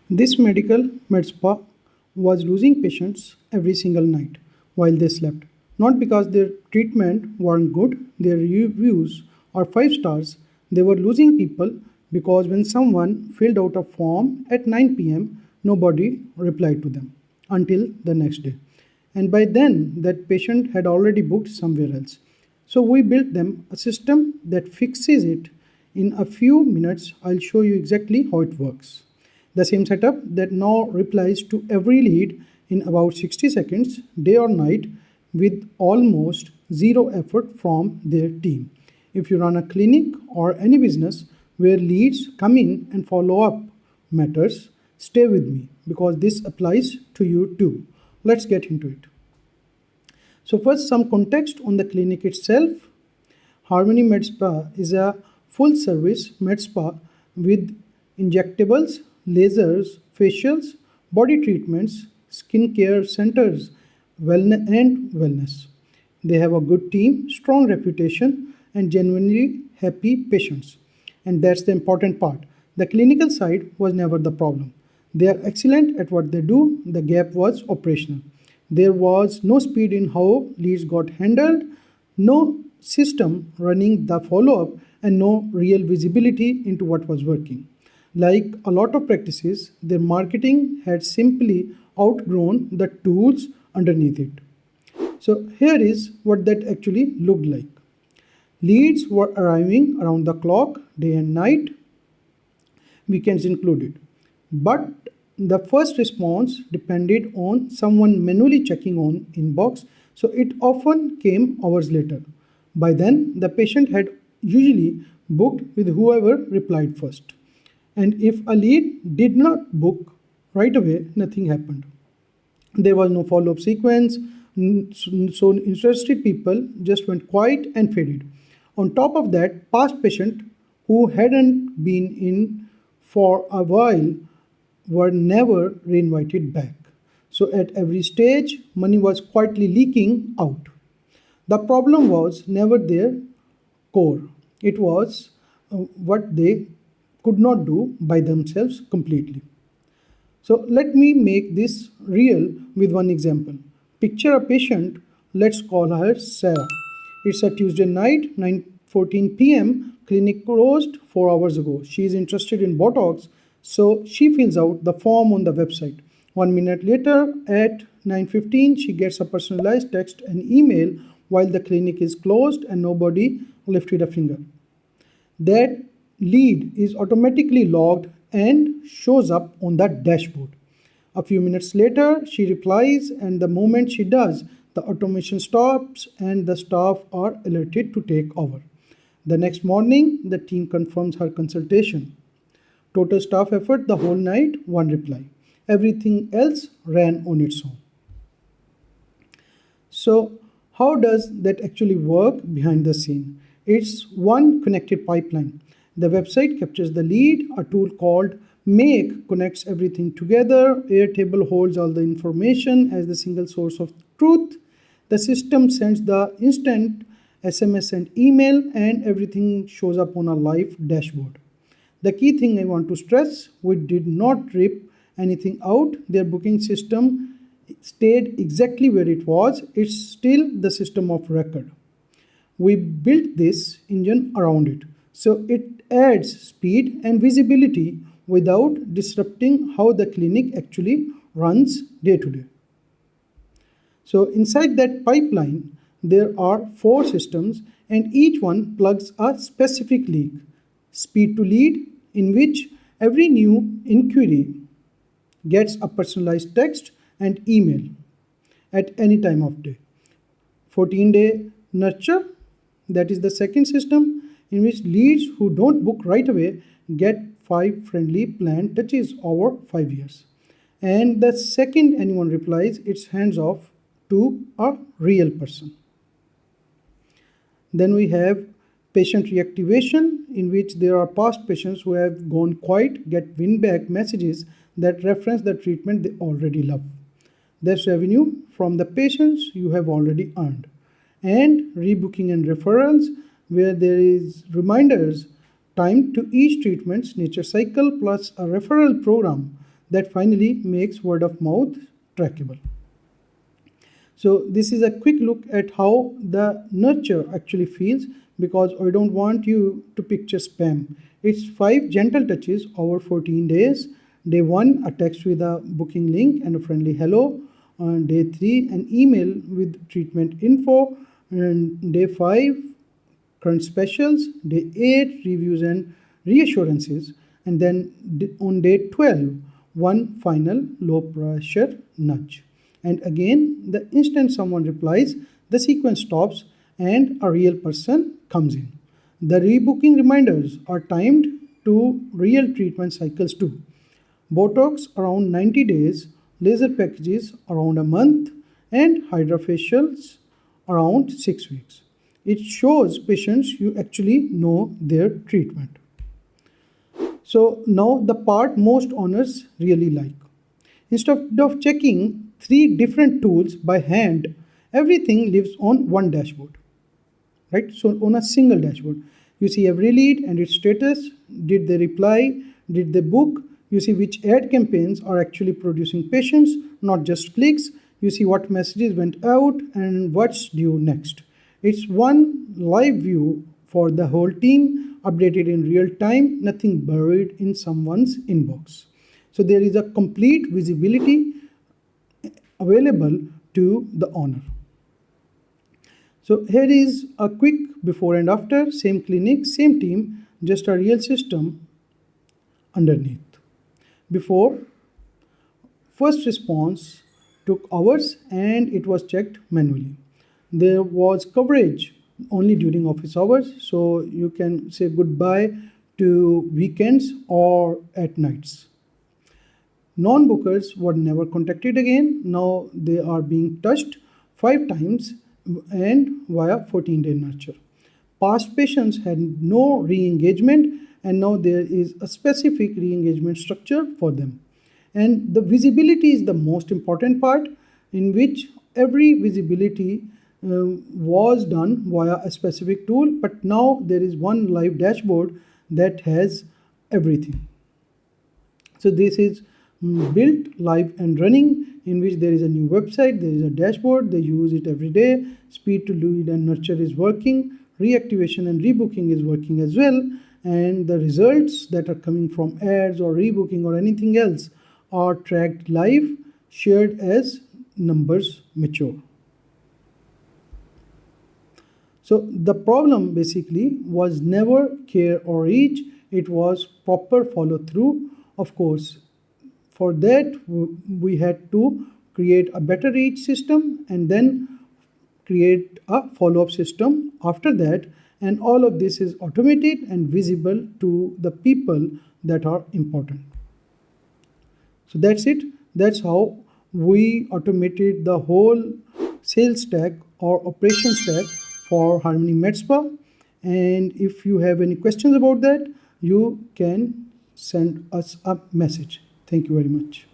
This medical med spa was losing patients every single night while they slept. Not because their treatment weren't good, their reviews are 5 stars, they were losing people because when someone filled out a form at 9 p.m., nobody replied to them until the next day. And by then, that patient had already booked somewhere else. So we built them a system that fixes it in a few minutes. I'll show you exactly how it works. The same setup that now replies to every lead in about 60 seconds, day or night, with almost zero effort from their team. If you run a clinic or any business where leads come in and follow up matters, stay with me because this applies to you too. Let's get into it. So first, some context on the clinic itself. Harmony Med Spa is a full-service med spa with injectables, lasers, facials, body treatments, skincare centers, and wellness. They have a good team, strong reputation, and genuinely happy patients. And that's the important part. The clinical side was never the problem. They are excellent at what they do, the gap was operational. There was no speed in how leads got handled, no system running the follow up, and no real visibility into what was working. Like a lot of practices, their marketing had simply outgrown the tools underneath it. So, here is what that actually looked like. Leads were arriving around the clock, day and night, weekends included. But the first response depended on someone manually checking on inbox, so it often came hours later. By then, the patient had usually booked with whoever replied first. And if a lead did not book right away, nothing happened. There was no follow up sequence, so interested people just went quiet and faded. On top of that, past patients who hadn't been in for a while were never reinvited back. So at every stage, money was quietly leaking out. The problem was never their core, it was what they could not do by themselves completely. So let me make this real with one example. Picture a patient, let's call her Sarah. It's a Tuesday night, 9:14 p.m. Clinic closed 4 hours ago. She is interested in Botox, so she fills out the form on the website. 1 minute later at 9:15, she gets a personalized text and email while the clinic is closed and nobody lifted a finger. That lead is automatically logged and shows up on the dashboard. A few minutes later, she replies, and the moment she does, the automation stops and the staff are alerted to take over. The next morning, the team confirms her consultation. Total staff effort the whole night, one reply. Everything else ran on its own. So, how does that actually work behind the scene? It's one connected pipeline. The website captures the lead, a tool called Make connects everything together, Airtable holds all the information as the single source of truth. The system sends the instant SMS and email, and everything shows up on a live dashboard. The key thing I want to stress, we did not rip anything out. Their booking system stayed exactly where it was. It's still the system of record. We built this engine around it, so it adds speed and visibility without disrupting how the clinic actually runs day to day. So inside that pipeline, there are 4 systems and each one plugs a specific lead. Speed to lead, in which every new inquiry gets a personalized text and email at any time of day. 14-day nurture, that is the second system in which leads who don't book right away get 5 friendly planned touches over 5 years. And the second anyone replies, it's hands off to a real person. Then we have patient reactivation, in which there are past patients who have gone quiet get win back messages that reference the treatment they already love. That's revenue from the patients you have already earned. And rebooking and referrals, where there is reminders timed to each treatment's nature cycle plus a referral program that finally makes word of mouth trackable. So this is a quick look at how the nurture actually feels, because I don't want you to picture spam. It's 5 gentle touches over 14 days. Day 1, a text with a booking link and a friendly hello. On day 3, an email with treatment info. And day 5, current specials. Day 8, reviews and reassurances. And then on day 12, one final low pressure nudge. And again, the instant someone replies, the sequence stops and a real person comes in. The rebooking reminders are timed to real treatment cycles too. Botox around 90 days, laser packages around a month, and hydrofacials around 6 weeks. It shows patients you actually know their treatment. So now the part most owners really like. Instead of checking 3 different tools by hand, everything lives on one dashboard, right? So on a single dashboard, you see every lead and its status. Did they reply? Did they book? You see which ad campaigns are actually producing patients, not just clicks. You see what messages went out and what's due next. It's one live view for the whole team, updated in real time, nothing buried in someone's inbox. So there is a complete visibility available to the owner. So here is a quick before and after, same clinic, same team, just a real system underneath. Before, first response took hours and it was checked manually. There was coverage only during office hours, so you can say goodbye to weekends or at nights. Non-bookers were never contacted again. Now they are being touched 5 times and via 14-day nurture. Past patients had no re-engagement, and now there is a specific re-engagement structure for them. And the visibility is the most important part, in which every visibility was done via a specific tool, but now there is one live dashboard that has everything. So this is built, live and running, in which there is a new website, there is a dashboard, they use it every day. Speed to lead and nurture is working, reactivation and rebooking is working as well, and the results that are coming from ads or rebooking or anything else are tracked live, shared as numbers mature. So the problem basically was never care or reach, it was proper follow through. Of course, for that we had to create a better reach system and then create a follow-up system after that, and all of this is automated and visible to the people that are important. So that's it. That's how we automated the whole sales stack or operation stack for Harmony MedSpa. And if you have any questions about that, you can send us a message. Thank you very much.